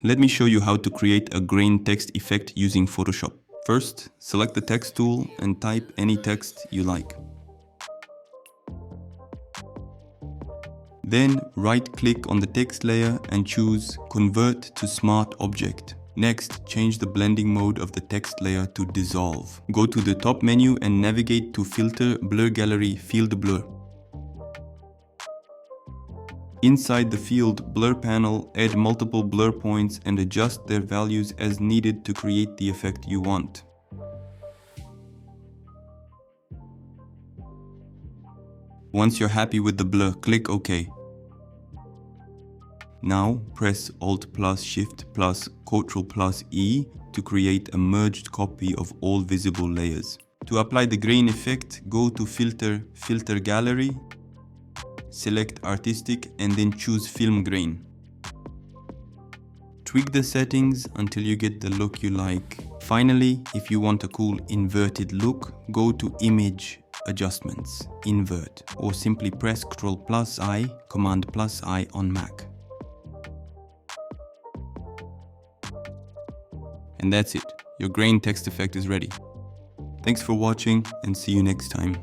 Let me show you how to create a grain text effect using Photoshop. First, select the text tool and type any text you like. Then right-click on the text layer and choose Convert to Smart Object. Next, change the blending mode of the text layer to Dissolve. Go to the top menu and navigate to Filter, Blur Gallery, Field Blur. Inside the Field Blur panel, add multiple blur points and adjust their values as needed to create the effect you want. Once you're happy with the blur, click OK. Now press Alt plus Shift plus Ctrl plus E to create a merged copy of all visible layers. To apply the grain effect, go to Filter, Filter Gallery, select Artistic and then choose Film Grain. Tweak the settings until you get the look you like. Finally, if you want a cool inverted look, go to Image, Adjustments, Invert, or simply press Ctrl plus I, Command plus I on Mac. And that's it. Your grain text effect is ready. Thanks for watching and see you next time.